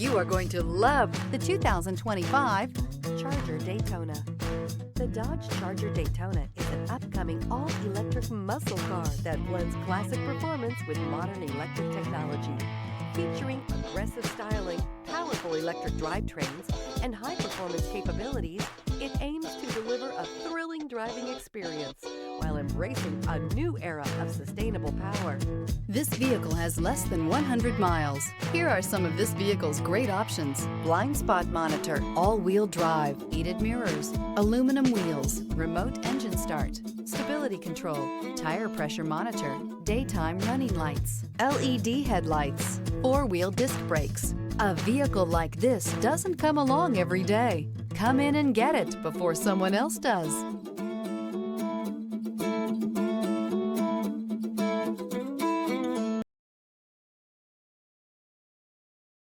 You are going to love the 2025 Charger Daytona. The Dodge Charger Daytona is an upcoming all-electric muscle car that blends classic performance with modern electric technology. Featuring aggressive styling, powerful electric drivetrains, and high-performance capabilities, it aims to deliver a thrilling driving experience while embracing a new era of sustainable power. This vehicle has less than 100 miles. Here are some of this vehicle's great options: blind spot monitor, all-wheel drive, heated mirrors, aluminum wheels, remote engine start, stability control, tire pressure monitor, daytime running lights, LED headlights, four-wheel disc brakes. A vehicle like this doesn't come along every day. Come in and get it before someone else does.